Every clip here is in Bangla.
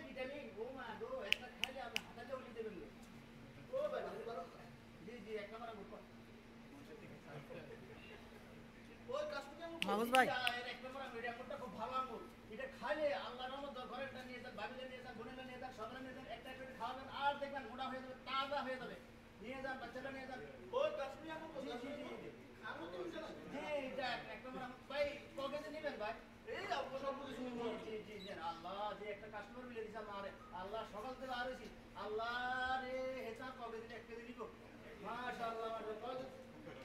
ভিটামিন ও মা গো একটা খাইলে আপনি হাতাতে উঠে দেবেন ও ভাই জি জি এক নম্বর আঙ্গুর ওই কাশ্মীরি আঙ্গুর মাহমুদ ভাই এক নম্বর আঙ্গুর এটা আঙ্গুরটা খুব ভালো আঙ্গুর এটা খাইলে আল্লাহর রহমত ঘরেরটা নিয়ে যান বাবিলে নিয়ে যান বোনেরা নিয়ে যান সকালে নিয়ে যান একটা করে খাওয়াবেন আর দেখবেন মোটা হয়ে যাবে তাজা হয়ে যাবে নিয়ে যান বাচ্চারা নিয়ে যান ওই কাশ্মীরি আঙ্গুর জি জি জি আঙ্গুর তো জি এটা এক নম্বর আঙ্গুর ভাই ককেজে নেবেন ভাই এই আঙ্গুর সব কিছু জি জি জি আল্লাহ যে একটা কাস্টমার মিলে দিছে আমারে আল্লাহ সকাল থেকে আর হইছি আল্লাহ রে হেসা ককেজে এক কেজি দিব মাশাআল্লাহ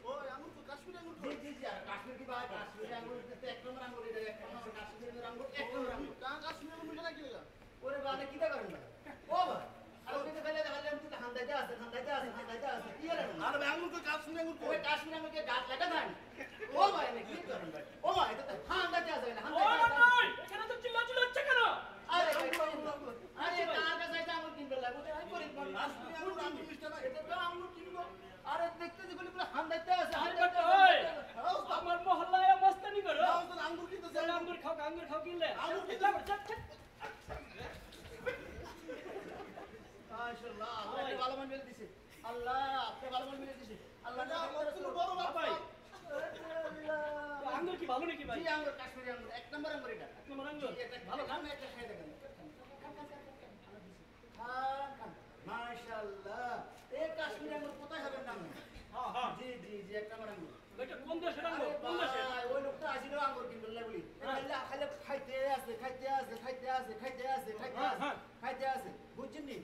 ওই আঙ্গুর তো কাশ্মীরি আঙ্গুর জি জি জি কাশ্মীর কি ভাই কাশ্মীরি আঙ্গুর তো এক নম্বর আঙ্গুর এটা এক নম্বর কাশ্মীরি আঙ্গুর এক নম্বর আঙ্গুর কাশ্মীরি আঙ্গুর মিলে কি লাগা ওরে বাবা কি তা করেন ভাই ও ভাই আর ওকে তো ফেলে দেখালে আমি তো হান্দাইতে আছে কি রে আরে ভাই আঙ্গুর তো কাশ্মীরি আঙ্গুর ওই কাশ্মীরি আঙ্গুর কে গাছ লাগা দেন ও ভাই না কি করেন ভাই ও ভাই এটা তো হান্দাইতে আছে না হান্দাইতে আছে এখানে তো চিল্লা হচ্ছে কেন আরে আরে কার কাছে যাইতে আঙ্গুর কিনবে লাগবে আমি করি কাশ্মীরি আঙ্গুর মিষ্টি না এটা তো আঙ্গুর কিনবো আরে দেখতে যে বলি হান্দাইতে আছে আমার মহল্লায় মস্তানি করো আঙ্গুর কিনতে আঙ্গুর খাও কিনলে আঙ্গুর কিনতে মাশাআল্লাহ আল্লাহ ভালো মান মিলে দিছে আল্লাহ আপনি ভালো মান মিলে দিছে আল্লাহ না বড় ভাই আঙ্গুর কি ভালো নাকি ভাই জি আঙ্গুর কাশ্মীরি আঙ্গুর এক নম্বর আঙ্গুর এটা এক নম্বর আঙ্গুর এটা ভালো নাম একটা খাই দেখেন মাশাআল্লাহ এই কাশ্মীরি আঙ্গুর কোথায় হবে নাম হ্যাঁ জি জি জি এক নম্বর আঙ্গুর এটা কোন দেশের আঙ্গুর কোন দেশের ওই লোকটা আসিল আঙ্গুর কিনবে বলি খালি খাইতে আছে বুঝছেন নি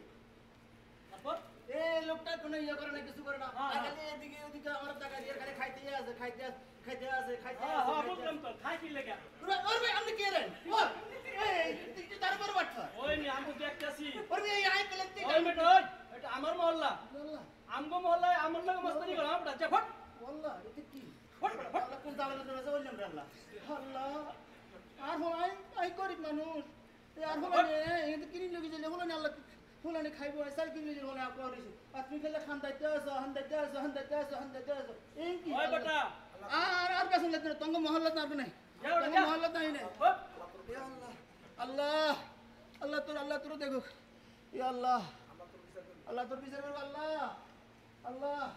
তারপর এই লোকটা কোনো ইয়ে করে না কিছু করে না খালি এদিকে ওদিকে আমার টাকা দিয়ে খালি খাইতে আছে হ্যাঁ বুঝলাম তো খাই কি লাগা ওরে ভাই আপনি কে রেন এই তুই তার বড় বাট্টা ওই নি আমগো দেখতাছি ওরে এই আই পেলেতে ওই মেটই এটা আমার মহল্লা আমগো মহল্লায় আমার লাগে মস্তানি করো আমরা যা ফট আল্লাহ এটা কি ফট আল্লাহ কোন দাওয়ালে দেবে বললাম রে আল্লাহ আল্লাহ আর হয় আই গরিব মানুষ আর হলো এটা কিনি লগি যে হলো না আল্লাহ হলো না খাইবো সাল কিনি যে হলো আপনার হইছে আপনি খেলে হান্দাইতে আছো এই কি ওই বেটা আর পেছন লাগতে না তঙ্গ মহল্লা না আপনি তঙ্গ মহল্লা নাই না ইয়া আল্লাহ আল্লাহ আল্লাহ তোর দেখো ইয়া আল্লাহ তোর বিচার করো আল্লাহ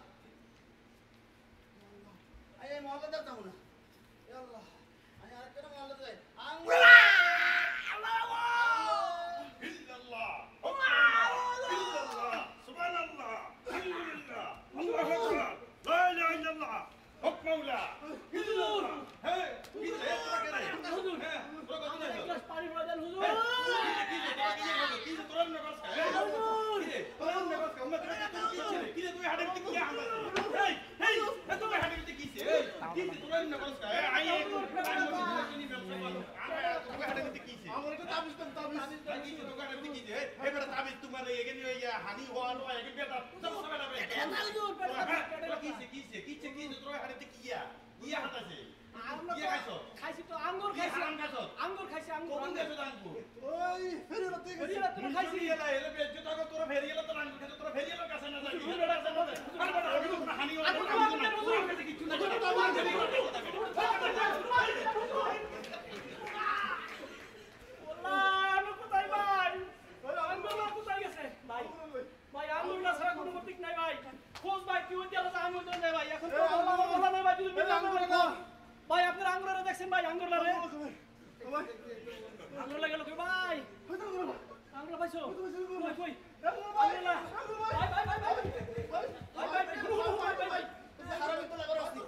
আয় মহল্লা দাও না ইয়া আল্লাহ আয় আরেকটা মহল্লা যাই খাইছি তো আঙ্গুর খাইছি আঙ্গুর খাইছি আঙ্গুর ওই ফেরিলা থেকে ফেরিলা তুমি খাইছি এলা এলা বেজে তো তোরা ফেরিলা তো আঙ্গুর খাইছো তোরা ফেরিলা কাছে না যাই হানি হলো কিছু না আমি কোথায় ভাই আঙ্গুর কোথায় গেছে ভাই ভাই আঙ্গুর না ছাড়া কোনো মতিক নাই ভাই খোঁজ ভাই কি হইতে আছে আঙ্গুর দেন ভাই এখন তো বলা নাই ভাই যদি আঙ্গুর ভাই আপনার আঙ্গুররা দেখছেন ভাই আঙ্গুর লাগে আঙ্গুর লাগে লোক ভাই আঙ্গুর পাইছো কই কই আঙ্গুর না ভাই ভাই ভাই ভাই ভাই ভাই ভাই হারামি তো লাগা রাস্তি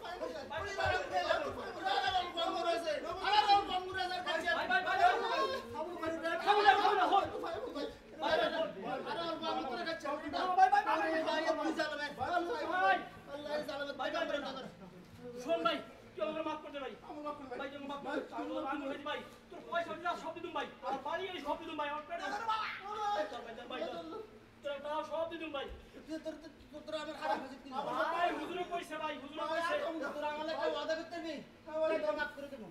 শোন ভাই তুই আমাকে মাফ করতে ভাই ভাই তুমি মাফ করে আঙ্গুর খাইছি ভাই তোর পয়সা দিলা সব দিতুম ভাই আর বাড়ি এই সব দিতুম ভাই আমার পেটে ভাই তোর দাও সব দিতুম ভাই তোর আমার হারাম হইছে কি ভাই হুজুরে কইছে ভাই হুজুরে কইছে তোর আমালে কই ওয়াদা করতে নি তোর মাফ করে দেব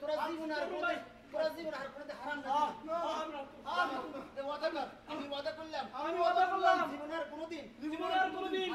তোরা জীবন আর ভাই তোরা জীবন আর কোন হারাম না ওয়াদা কর আমি ওয়াদা করলাম আমি ওয়াদা করলাম জীবন আর কোনদিন জীবন আর কোনদিন